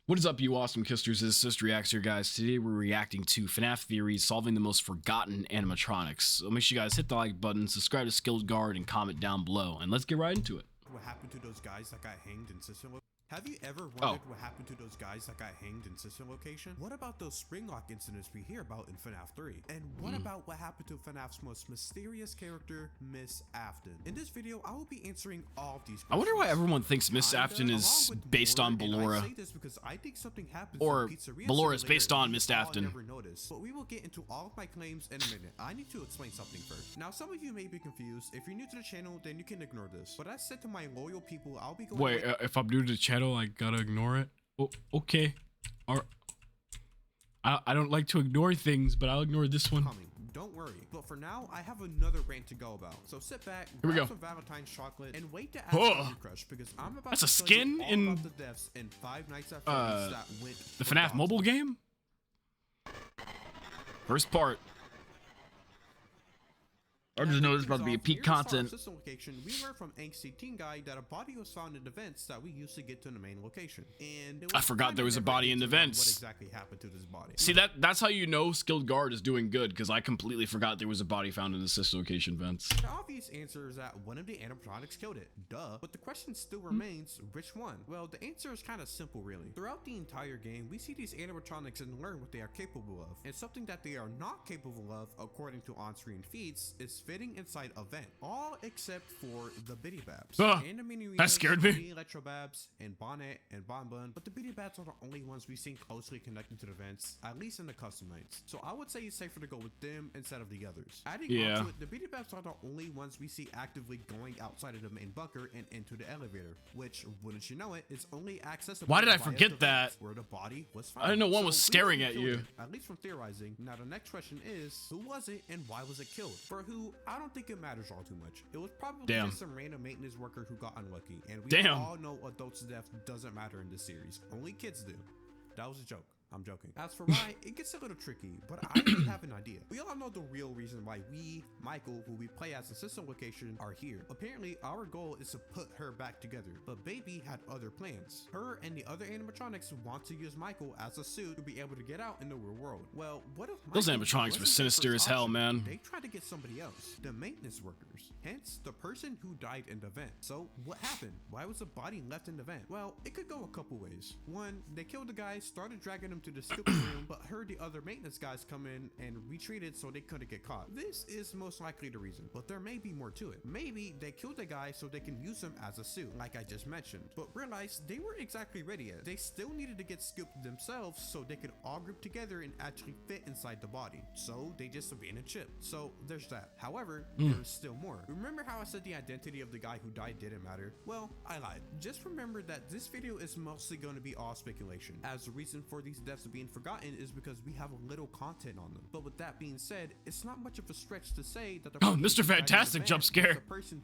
What is up, you awesome kisters? This is CistReactZ here, guys. Today we're reacting to FNAF Theory, solving the most forgotten animatronics. So make sure you guys hit the like button, subscribe to CistReactZ, and comment down below. And let's get right into it. What happened to those guys that got hanged in Sister Location? Have you ever wondered what happened to those guys that got hanged in Sister Location? What about those spring lock incidents we hear about in FNAF 3? And what about what happened to FNAF's most mysterious character, Mrs Afton? In this video, I will be answering all of these questions. I wonder why everyone thinks Mrs Afton is based on Ballora. I say this because I think something happens or Pizzeria Ballora is based on Mrs Afton. Never noticed, but we will get into all of my claims in a minute. I need to explain something first. Now, some of you may be confused. If you're new to the channel, then you can ignore this. But I said to my loyal people, I'll be going. Wait, if I'm new to the channel, I gotta ignore it? Oh, okay. I don't like to ignore things, but I'll ignore this one. Don't worry. But for now, I have another rant to go about. So sit back, grab some Valentine's chocolate, and wait to ask your crush, because I'm about That's to a skin tell you all about the deaths in Five Nights at Freddy's that went the FNAF mobile game? First part. I just know this is about to be a peak content. Location, we learned from Angsty Teen Guy that a body was found in the vents that we used to get to the main location. And I forgot there was a body in the vents. What exactly happened to this body? See, that's how you know Skilled Guard is doing good, because I completely forgot there was a body found in the Sister Location vents. The obvious answer is that one of the animatronics killed it. Duh. But the question still remains, which one? Well, the answer is kind of simple, really. Throughout the entire game, we see these animatronics and learn what they are capable of. And something that they are not capable of, according to on-screen feeds, is fitting inside a vent, all except for the Bitty Babs. And the mini that scared me. The Electro Babs and Bonnet and Bonbon, but the Bitty Babs are the only ones we've seen closely connected to the vents, at least in the custom nights. So I would say it's safer to go with them instead of the others. Adding on to it, the Bitty Babs are the only ones we see actively going outside of the main bunker and into the elevator, which, wouldn't you know it, is only accessible. Why did I forget that? Where the body was found. I didn't know one was staring at you. At least from theorizing. Now the next question is, who was it and why was it killed? For who, I don't think it matters all too much. It was probably just some random maintenance worker who got unlucky, and we all know adults' death doesn't matter in this series. Only kids do. That was a joke. I'm joking. As for why, it gets a little tricky, but I really have an idea. We all know the real reason why we, Michael, who we play as a Sister Location, are here. Apparently, our goal is to put her back together, but Baby had other plans. Her and the other animatronics want to use Michael as a suit to be able to get out in the real world. Well, what if those animatronics were sinister as hell, man? They tried to get somebody else, the maintenance workers, hence the person who died in the vent. So what happened? Why was the body left in the vent? Well, it could go a couple ways. One, they killed the guy, started dragging him to the stupid room, but heard the other maintenance guys come in and retreated so they couldn't get caught. This is most likely the reason, but there may be more to it. Maybe they killed the guy so they can use him as a suit, like I just mentioned, but realized they weren't exactly ready yet. They still needed to get scooped themselves so they could all group together and actually fit inside the body. So they just abandoned ship. So there's that. However, there's still more. Remember how I said the identity of the guy who died didn't matter? Well, I lied. Just remember that this video is mostly going to be all speculation, as the reason for these deaths being forgotten is because we have a little content on them. But with that being said, it's not much of a stretch to say that the Mr. Fantastic jump scare,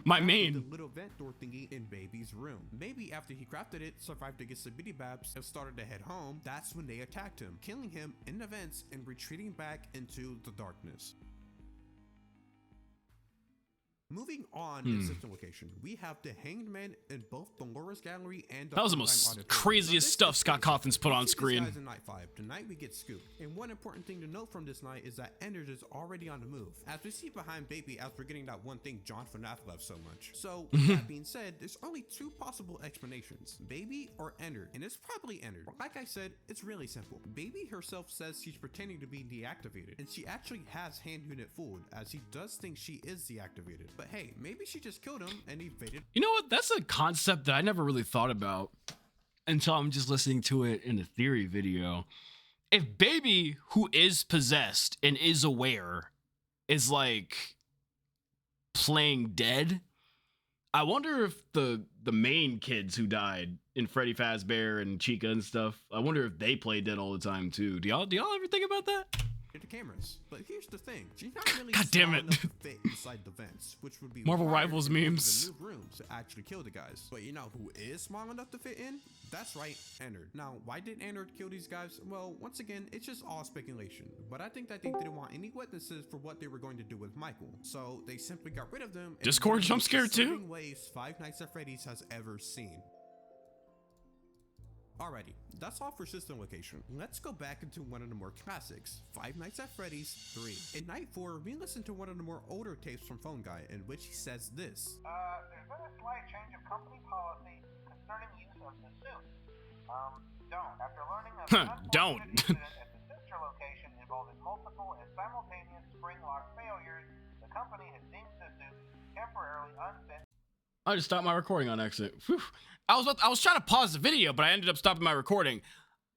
my main, the little vent door thingy in Baby's room. Maybe after he crafted it, survived against the Bitty Babs, and started to head home, that's when they attacked him, killing him in the vents and retreating back into the darkness. Moving on in Sister Location, we have the Hanged Man in both Ballora's Gallery and the that was the most craziest stuff Scott Cawthon's put on screen. In night 5, tonight we get scooped. And one important thing to note from this night is that Ennard is already on the move, as we see behind Baby as we're getting that one thing John FNAF loves so much. So with that being said, there's only two possible explanations, Baby or Ennard, and it's probably Ennard. But like I said, it's really simple. Baby herself says she's pretending to be deactivated, and she actually has hand unit fooled, as he does think she is deactivated. But hey, maybe she just killed him and evaded. You know what? That's a concept that I never really thought about until I'm just listening to it in a theory video. If Baby, who is possessed and is aware, is like playing dead, I wonder if the main kids who died in Freddy Fazbear and Chica and stuff, I wonder if they play dead all the time too. Do y'all ever think about that? The cameras, but here's the thing: she's not really God damn it. enough to fit inside the vents, which would be Marvel Rivals memes. The new rooms to actually kill the guys. But you know who is small enough to fit in? That's right, Ennard. Now, why did Ennard kill these guys? Well, once again, it's just all speculation. But I think that they didn't want any witnesses for what they were going to do with Michael, so they simply got rid of them. Discord jump scare too. Ways Five Nights at Freddy's has ever seen. Alrighty, that's all for system location. Let's go back into one of the more classics, Five Nights at Freddy's 3. In night 4, we listened to one of the more older tapes from Phone Guy, in which he says this. There's been a slight change of company policy concerning use of the suit. Don't. After learning of an Don't. incident at the sister location involving multiple and simultaneous spring lock failures, the company has deemed the suit temporarily unfit. I just stopped my recording on exit. Whew. I was trying to pause the video, but I ended up stopping my recording.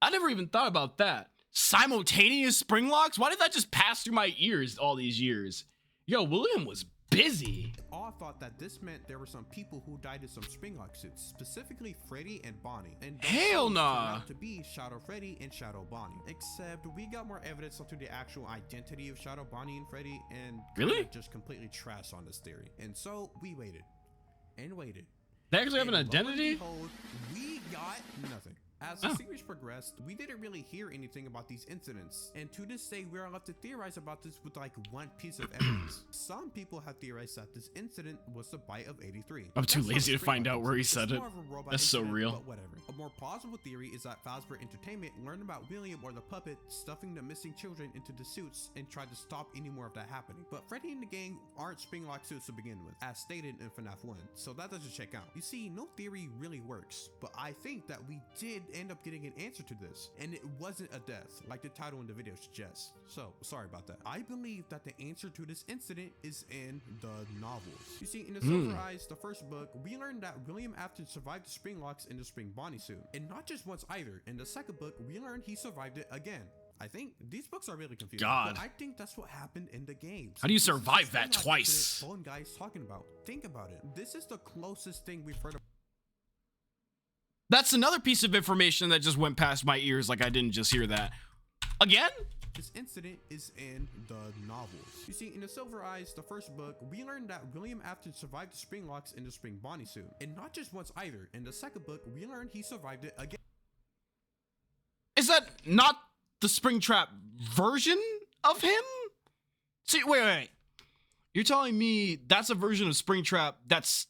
I never even thought about that. Simultaneous spring locks? Why did that just pass through my ears all these years? Yo, William was busy. All thought that this meant there were some people who died in some spring lock suits, specifically Freddy and Bonnie. And those Hell suits nah. turned out to be Shadow Freddy and Shadow Bonnie. Except we got more evidence onto the actual identity of Shadow Bonnie and Freddy, and Really? just completely trashed on this theory. And so we waited and waited. They actually have an And lo and identity? behold, we got nothing. As the series progressed, we didn't really hear anything about these incidents, and to this day, we are left to theorize about this with like one piece of evidence. Some people have theorized that this incident was the bite of 83. I'm too That's not lazy a to spring find lock out where he incident. said It's it. more of a robot That's so incident, real. but whatever. A more plausible theory is that Fazbear Entertainment learned about William or the puppet stuffing the missing children into the suits and tried to stop any more of that happening. But Freddy and the gang aren't spring lock suits to begin with, as stated in FNAF 1, so that doesn't check out. You see, no theory really works, but I think that we did end up getting an answer to this, and it wasn't a death like the title in the video suggests. So sorry about that. I believe that the answer to this incident is in the novels. You see, in the Silver Eyes, the first book, we learned that William Afton survived the spring locks in the spring Bonnie suit, and not just once either. In the second book, we learned he survived it again. I think these books are really confusing. God. But I think that's what happened in the games. How do you This is the survive that spring lock twice? incident Phone Guy's talking about. Think about it. This is the closest thing we've heard of. That's another piece of information that just went past my ears like I didn't just hear that. Again? This incident is in the novels. You see, in the Silver Eyes, the first book, we learned that William Afton survived the spring locks in the spring Bonnie suit. And not just once either. In the second book, we learned he survived it again. Is that not the Springtrap version of him? See, wait. You're telling me that's a version of Springtrap that's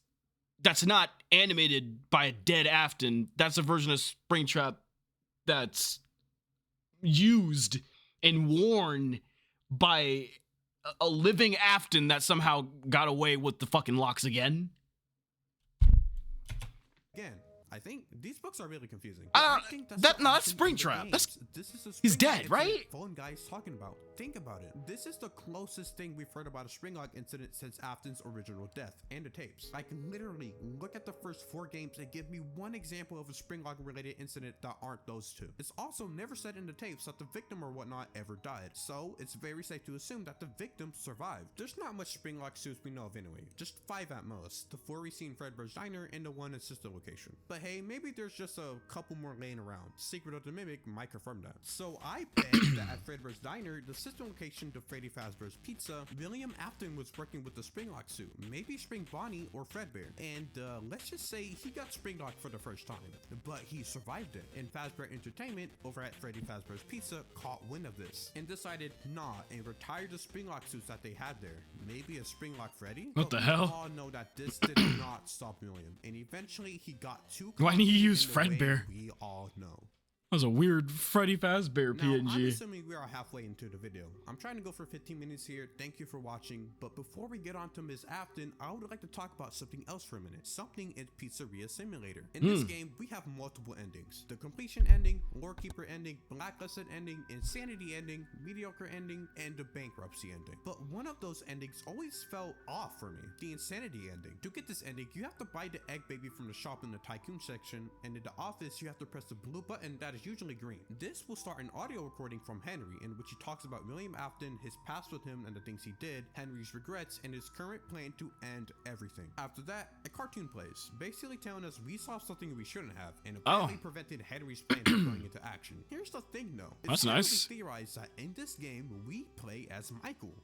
not animated by a dead Afton. That's a version of Springtrap that's used and worn by a living Afton that somehow got away with the fucking locks again? I think these books are really confusing. That's what not happened in the Springtrap. games. That's This is a he's spring lock dead, right? incident Phone Guy's talking about. Think about it. This is the closest thing we've heard about a spring lock incident since Afton's original death and the tapes. I can literally look at the first 4 games and give me one example of a spring lock related incident that aren't those 2. It's also never said in the tapes that the victim or whatnot ever died, so it's very safe to assume that the victim survived. There's not much spring lock suits we know of anyway, just 5 at most. The 4 we see in Fredbear's Diner and the one in Sister Location. But hey, maybe there's just a couple more laying around. Secret of the Mimic might confirm that. So I bet that at Fredbear's Diner, the sister location to Freddy Fazbear's Pizza, William Afton was working with the Springlock suit, maybe Spring Bonnie or Fredbear, and let's just say he got Springlock for the first time, but he survived it. And Fazbear Entertainment over at Freddy Fazbear's Pizza caught wind of this and decided nah and retired the Springlock suits that they had there. Maybe a Springlock Freddy? What the But hell? We all know that this did not stop William, and eventually he got too Why didn't you cocky use in the way Fredbear? We all know. That was a weird Freddy Fazbear Now, I'm PNG. assuming we are halfway into the video. I'm trying to go for 15 minutes here. Thank you for watching. But before we get on to Ms. Afton, I would like to talk about something else for a minute. Something in Pizzeria Simulator. In this game, we have multiple endings. The completion ending, lore keeper ending, blacklisted ending, insanity ending, mediocre ending, and the bankruptcy ending. But one of those endings always fell off for me. The insanity ending. To get this ending, you have to buy the egg baby from the shop in the tycoon section, and in the office, you have to press the blue button that is usually green. This will start an audio recording from Henry in which he talks about William Afton, his past with him and the things he did, Henry's regrets, and his current plan to end everything. After that, a cartoon plays, basically telling us we saw something we shouldn't have and apparently prevented Henry's plan from going into action. Here's the thing though, That's nice. Theorized that in this game we play as Michael.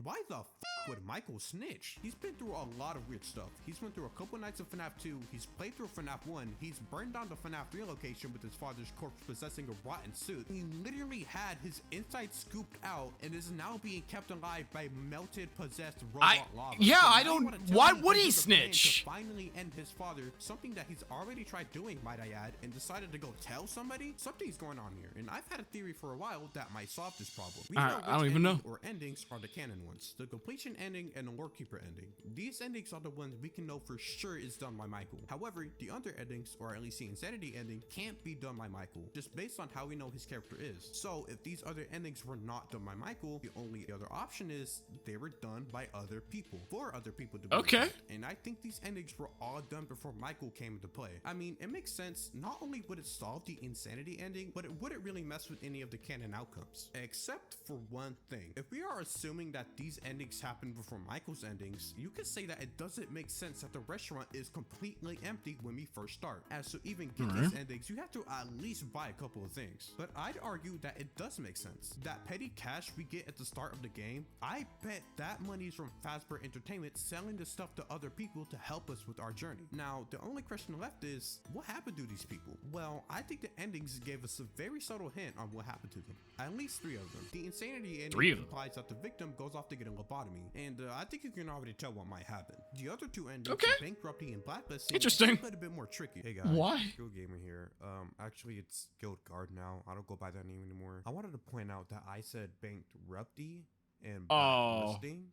Why the f off with Michael Snitch. He's been through a lot of weird stuff. He's went through a couple nights of FNAF 2. He's played through FNAF 1. He's burned down the FNAF 3 location with his father's corpse possessing a rotten suit. He literally had his insides scooped out and is now being kept alive by melted, possessed robot lava. Yeah, So I now don't. you wanna tell Why me would this he was a plan to snitch? finally end his father, something that he's already tried doing, might I add, and decided to go tell somebody? Something's going on here, and I've had a theory for a while that might solve this problem. We I don't which even know. ending or endings are the canon ones: the completion ending and the lore keeper ending. These endings are the ones we can know for sure is done by Michael. However, the other endings, or at least the insanity ending, can't be done by Michael, just based on how we know his character is. So if these other endings were not done by Michael, the only other option is they were done by other people, for other people to be Okay. exact. And I think these endings were all done before Michael came into play. I mean, it makes sense. Not only would it solve the insanity ending, but it wouldn't really mess with any of the canon outcomes, except for one thing. If we are assuming that these endings happened before Michael's endings, you could say that it doesn't make sense that the restaurant is completely empty when we first start, as to even get these endings you have to at least buy a couple of things. But I'd argue that it does make sense. That petty cash we get at the start of the game, I bet that money's from Fazbear Entertainment selling the stuff to other people to help us with our journey. Now the only question left is, what happened to these people? Well, I think the endings gave us a very subtle hint on what happened to them. At least 3 of them. The insanity ending implies that the victim goes off to get a lobotomy, and I think you can already tell what might happen. The other 2 endings, bankruptcy and blacklisting, Interesting. a little bit more tricky. Hey guys, Why? Guild Gamer here. Actually it's Guild Guard now. I don't go by that name anymore. I wanted to point out that I said bankruptcy and blacklisting.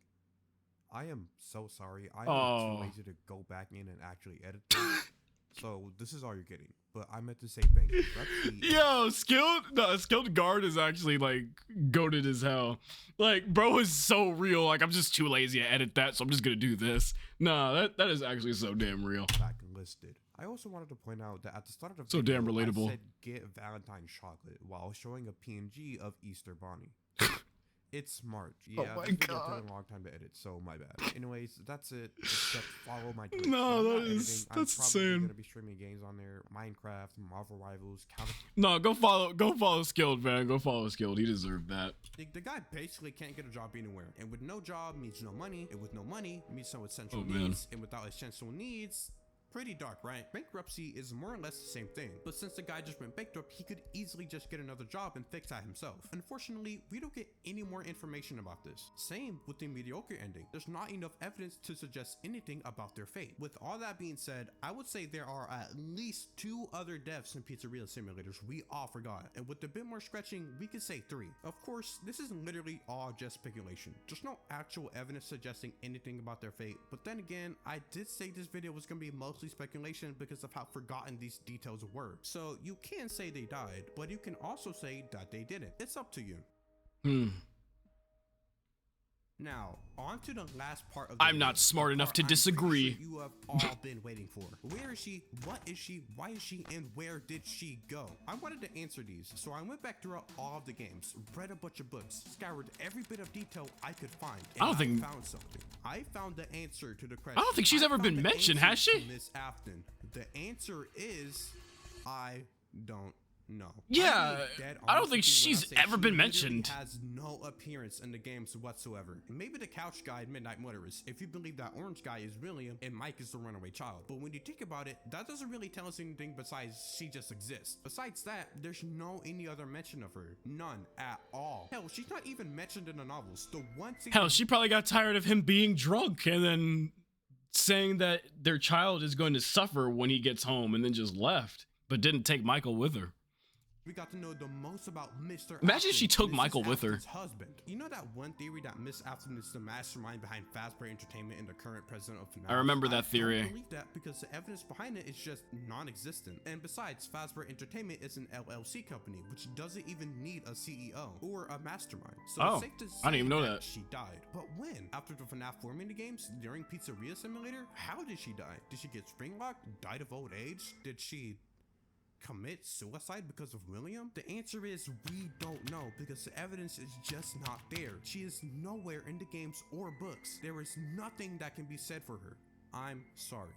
I am so sorry. I am too lazy to go back in and actually edit this. So this is all you're getting. But I meant to say bankruptcy. Yo, skilled guard is actually like goated as hell. Like, bro is so real. Like, I'm just too lazy to edit that, so I'm just gonna do this. Nah, that is actually so damn real. Blacklisted. I also wanted to point out that at the start of the So video, damn relatable. I said get Valentine's chocolate while showing a PNG of Easter Bonnie. It's smart. Yeah, my this video God. took a long time to edit, so my bad. Anyways, that's it. Except follow my Twitch. No, When I'm that not is- editing, that's I'm probably insane. gonna be streaming games on there: Minecraft, Marvel Rivals, Counter. No, go follow Skilled, man. Go follow Skilled. He deserved that. The guy basically can't get a job anywhere, and with no job means no money, and with no money means no essential Oh, man. needs, and without essential needs. Pretty dark, right? Bankruptcy is more or less the same thing, but since the guy just went bankrupt, he could easily just get another job and fix that himself. Unfortunately, we don't get any more information about this. Same with the mediocre ending. There's not enough evidence to suggest anything about their fate. With all that being said, I would say there are at least 2 other deaths in Pizzeria simulators we all forgot, and with a bit more stretching, we could say 3. Of course, this is literally all just speculation. There's no actual evidence suggesting anything about their fate, but then again, I did say this video was going to be mostly speculation because of how forgotten these details were. So you can say they died, but you can also say that they didn't. It's up to you. Now, on to the last part of the I'm video, not smart the enough part to I'm pretty disagree. sure you have all been waiting for. Where is she? What is she? Why is she? And where did she go? I wanted to answer these, so I went back throughout all of the games, read a bunch of books, scoured every bit of detail I could find, and I don't think- found something. I found the answer to the question. I don't think she's ever found been the mentioned, answer has she? to Mrs Afton. The answer is, I don't know. Yeah, I'm being dead I don't honest think with you when I she's say ever she been literally mentioned. has no appearance in the games whatsoever. Maybe the couch guy in Midnight Motorist, if you believe that orange guy is William and Mike is the runaway child. But when you think about it, that doesn't really tell us anything besides she just exists. Besides that, there's no any other mention of her. None at all. Hell, she's not even mentioned in the novels. The one thing Hell, she probably got tired of him being drunk and then saying that their child is going to suffer when he gets home and then just left, but didn't take Michael with her. we got to know the most about Mr. Imagine if she Afton, took Mrs. Michael with her. Afton's husband. You know that one theory that Miss Afton is the mastermind behind Fazbear Entertainment and the current president of FNAF? I remember that theory. I don't believe that because the evidence behind it is just non-existent. And besides, Fazbear Entertainment is an LLC company, which doesn't even need a CEO or a mastermind. So Oh, it's safe to say I didn't even know that. she died. But when? After the FNAF 4 minigames? During Pizzeria Simulator? How did she die? Did she get spring locked? Died of old age? Did she commit suicide because of William? The answer is we don't know because the evidence is just not there. She is nowhere in the games or books. There is nothing that can be said for her. I'm sorry.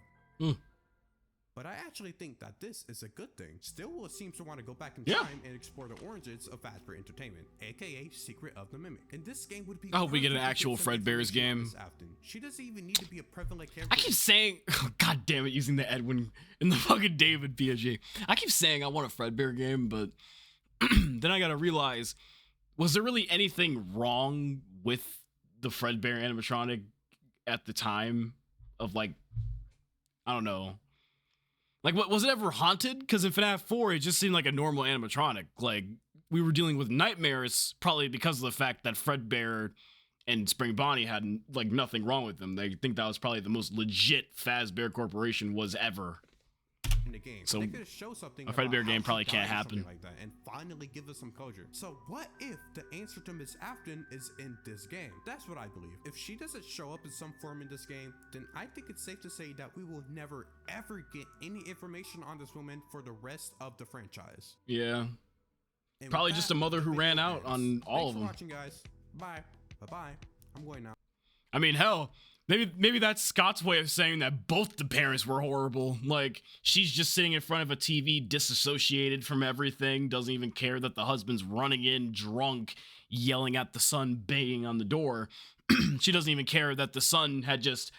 But I actually think that this is a good thing. Stillwell seems to want to go back in Yeah. time and explore the origins of Fazbear Entertainment, aka Secret of the Mimic. And this game would be I hope we get an perfect to actual some Fredbear's information on game. Mrs. Afton. She doesn't even need to be a prevalent character. I keep saying, God damn it, using the Edwin and the fucking David PSG. I keep saying I want a Fredbear game, but then I gotta realize, was there really anything wrong with the Fredbear animatronic at the time of, like, I don't know. Like, what was it ever haunted? Because in FNAF 4, it just seemed like a normal animatronic. Like, we were dealing with nightmares, probably because of the fact that Fredbear and Spring Bonnie had, like, nothing wrong with them. They think that was probably the most legit Fazbear Corporation was ever. in the game. So, They could show something a about Fredbear how game she probably died can't or something happen. like that, and finally give us some closure. So what if the answer to Miss Afton is in this game? That's what I believe. If she doesn't show up in some form in this game, then I think it's safe to say that we will never ever get any information on this woman for the rest of the franchise. Yeah. And Probably with just that, a mother the who video ran out ends. on all of Thanks for them. watching, guys. Bye. Bye-bye. I'm going now. I mean, hell, maybe that's Scott's way of saying that both the parents were horrible. Like, she's just sitting in front of a TV, disassociated from everything, doesn't even care that the husband's running in drunk, yelling at the son, banging on the door. She doesn't even care that the son had just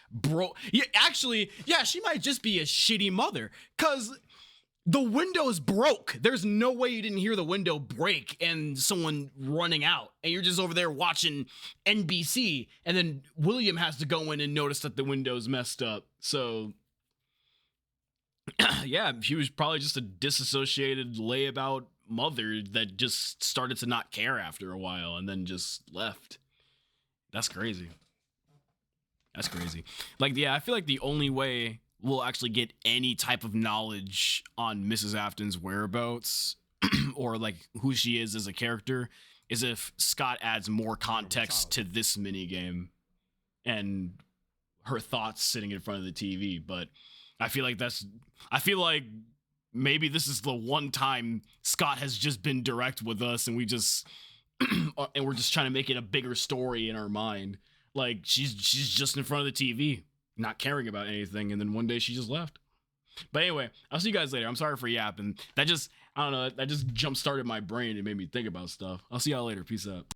Yeah, actually, yeah, she might just be a shitty mother, because the window's broke. There's no way you didn't hear the window break and someone running out. And you're just over there watching NBC. And then William has to go in and notice that the window's messed up. So, yeah, she was probably just a disassociated layabout mother that just started to not care after a while and then just left. That's crazy. That's crazy. Like, yeah, I feel like the only way we'll actually get any type of knowledge on Mrs. Afton's whereabouts or like who she is as a character is if Scott adds more context to this minigame and her thoughts sitting in front of the TV. But I feel like maybe this is the one time Scott has just been direct with us and we just and we're just trying to make it a bigger story in our mind. Like, she's just in front of the TV, not caring about anything, and then one day she just left. But anyway, I'll see you guys later. I'm sorry for yapping. I don't know, that just jump started my brain and made me think about stuff. I'll see y'all later. Peace out.